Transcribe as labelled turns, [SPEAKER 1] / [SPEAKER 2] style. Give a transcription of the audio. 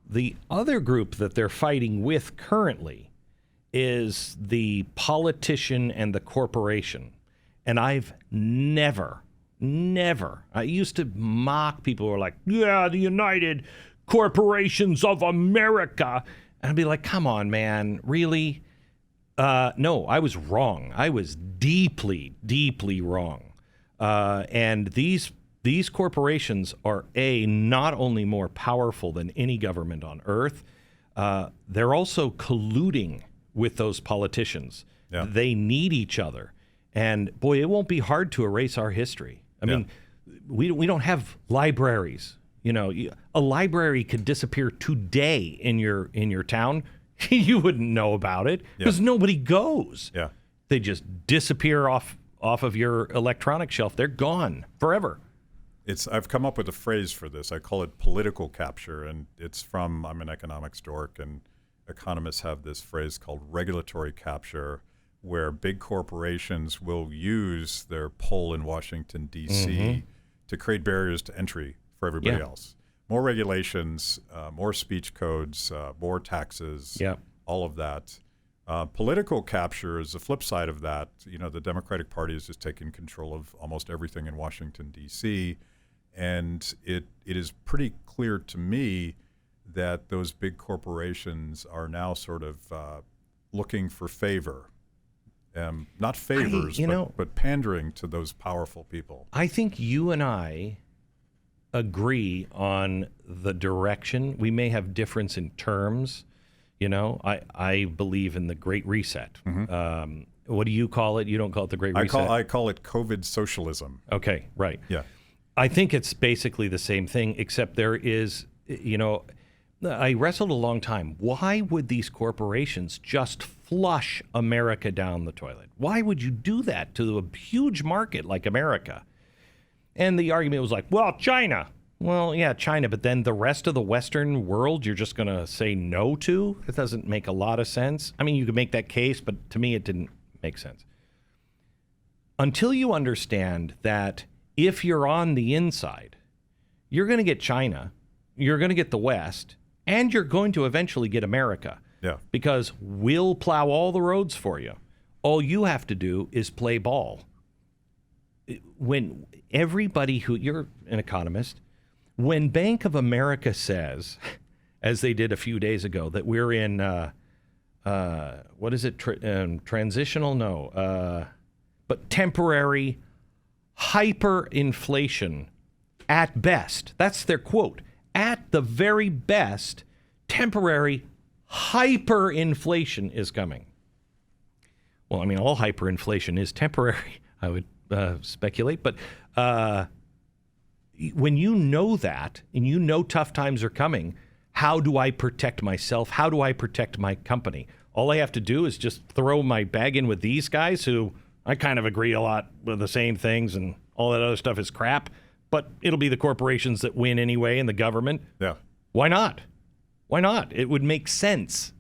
[SPEAKER 1] The other group that they're fighting with currently is the politician and the corporation. And I've never, I used to mock people who were like, yeah, the United Corporations of America. And I'd be like, come on, man, really? No, I was wrong. I was deeply, deeply wrong. And these corporations are, not only more powerful than any government on earth, they're also colluding with those politicians. Yeah. They need each other. And boy, it won't be hard to erase our history. I mean, we don't have libraries. You know, a library could disappear today in your town. You wouldn't know about it because nobody goes. Yeah. They just disappear off of your electronic shelf. They're gone forever.
[SPEAKER 2] I've come up with a phrase for this. I call it political capture, and I'm an economics dork, and economists have this phrase called regulatory capture, where big corporations will use their pull in Washington, D.C. to create barriers to entry for everybody else. More regulations, more speech codes, more taxes, all of that. Political capture is the flip side of that. You know, the Democratic Party is just taking control of almost everything in Washington, D.C., and it is pretty clear to me that those big corporations are now sort of looking for favor. Not favors, but pandering to those powerful people.
[SPEAKER 1] I think you and I agree on the direction. We may have difference in terms. You know, I believe in the Great Reset. What do you call it? You don't call it the Great Reset?
[SPEAKER 2] I call it COVID socialism.
[SPEAKER 1] Okay, right.
[SPEAKER 2] Yeah.
[SPEAKER 1] I think it's basically the same thing, except there is, I wrestled a long time. Why would these corporations just flush America down the toilet? Why would you do that to a huge market like America? And the argument was like, well, China. Well, yeah, China, but then the rest of the Western world you're just going to say no to? It doesn't make a lot of sense. I mean, you could make that case, but to me it didn't make sense. Until you understand that if you're on the inside, you're going to get China, you're going to get the West, and you're going to eventually get America. Yeah. Because we'll plow all the roads for you. All you have to do is play ball. When everybody you're an economist, when Bank of America says, as they did a few days ago, that we're in, what is it, transitional? No, but temporary hyperinflation at best. That's their quote. At the very best, temporary hyperinflation is coming. Well, I mean, all hyperinflation is temporary, I would speculate. But when you know that, and you know tough times are coming, how do I protect myself? How do I protect my company? All I have to do is just throw my bag in with these guys who I kind of agree a lot with the same things, and all that other stuff is crap. But it'll be the corporations that win anyway, and the government. Yeah. Why not? Why not? It would make sense.